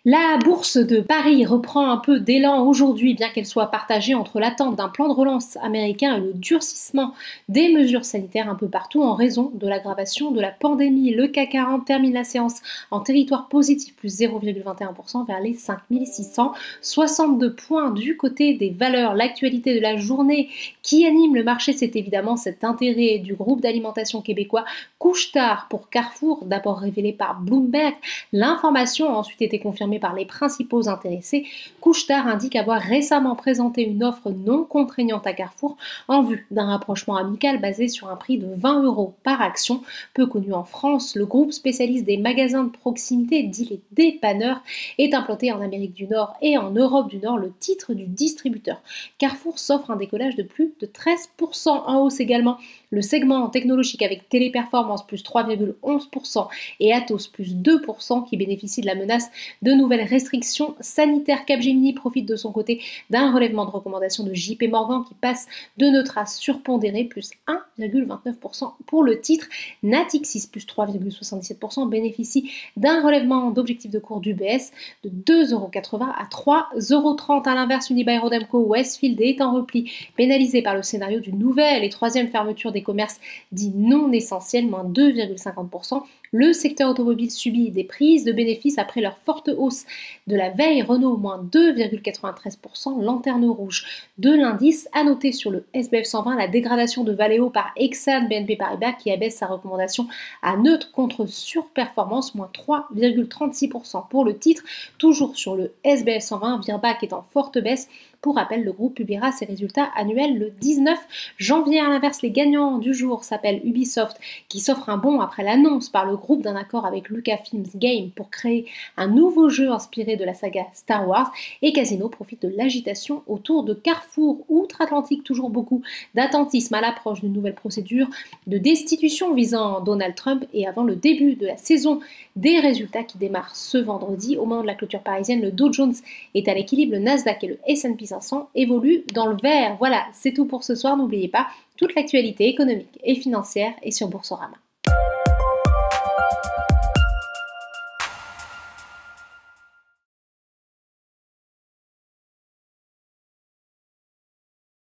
La bourse de Paris reprend un peu d'élan aujourd'hui, bien qu'elle soit partagée entre l'attente d'un plan de relance américain et le durcissement des mesures sanitaires un peu partout en raison de l'aggravation de la pandémie. Le CAC 40 termine la séance en territoire positif, plus 0,21% vers les 5662 points. Du côté des valeurs, l'actualité de la journée qui anime le marché, c'est évidemment cet intérêt du groupe d'alimentation québécois Couche-Tard pour Carrefour, d'abord révélé par Bloomberg. L'information a ensuite été confirmée par les principaux intéressés. Couche-Tard indique avoir récemment présenté une offre non contraignante à Carrefour en vue d'un rapprochement amical basé sur un prix de 20 € par action. Peu connu en France, le groupe spécialiste des magasins de proximité, dit les dépanneurs, est implanté en Amérique du Nord et en Europe du Nord. Le titre du distributeur Carrefour s'offre un décollage de plus de 13%, en hausse également le segment technologique avec Téléperformance plus 3,11% et Atos plus 2% qui bénéficie de la menace de nouvelles restrictions sanitaires. Capgemini profite de son côté d'un relèvement de recommandation de JP Morgan qui passe de neutre à surpondéré, plus 1,29% pour le titre. Natixis plus 3,77% bénéficie d'un relèvement d'objectif de cours d'UBS de 2,80 € à 3,30 €. À l'inverse, Unibail-Rodamco Westfield est en repli, pénalisé par le scénario d'une nouvelle et troisième fermeture des commerces dits non essentiels, moins 2,50%. Le secteur automobile subit des prises de bénéfices après leur forte hausse de la veille. Renault, moins 2,93%, lanterne rouge de l'indice. À noter sur le SBF 120 la dégradation de Valeo par Exane BNP Paribas qui abaisse sa recommandation à neutre contre surperformance, moins 3,36% pour le titre. Toujours sur le SBF 120, Virbac est en forte baisse. Pour rappel, le groupe publiera ses résultats annuels le 19 janvier. À l'inverse, les gagnants du jour s'appellent Ubisoft, qui s'offre un bond après l'annonce par le groupe d'un accord avec Lucasfilm Games pour créer un nouveau jeu inspiré de la saga Star Wars. Et Casino profite de l'agitation autour de Carrefour. Outre-Atlantique, toujours beaucoup d'attentisme à l'approche d'une nouvelle procédure de destitution visant Donald Trump et avant le début de la saison des résultats qui démarre ce vendredi. Au moment de la clôture parisienne, le Dow Jones est à l'équilibre, le Nasdaq et le S&P 500 évoluent dans le vert. Voilà, c'est tout pour ce soir. N'oubliez pas, toute l'actualité économique et financière est sur Boursorama.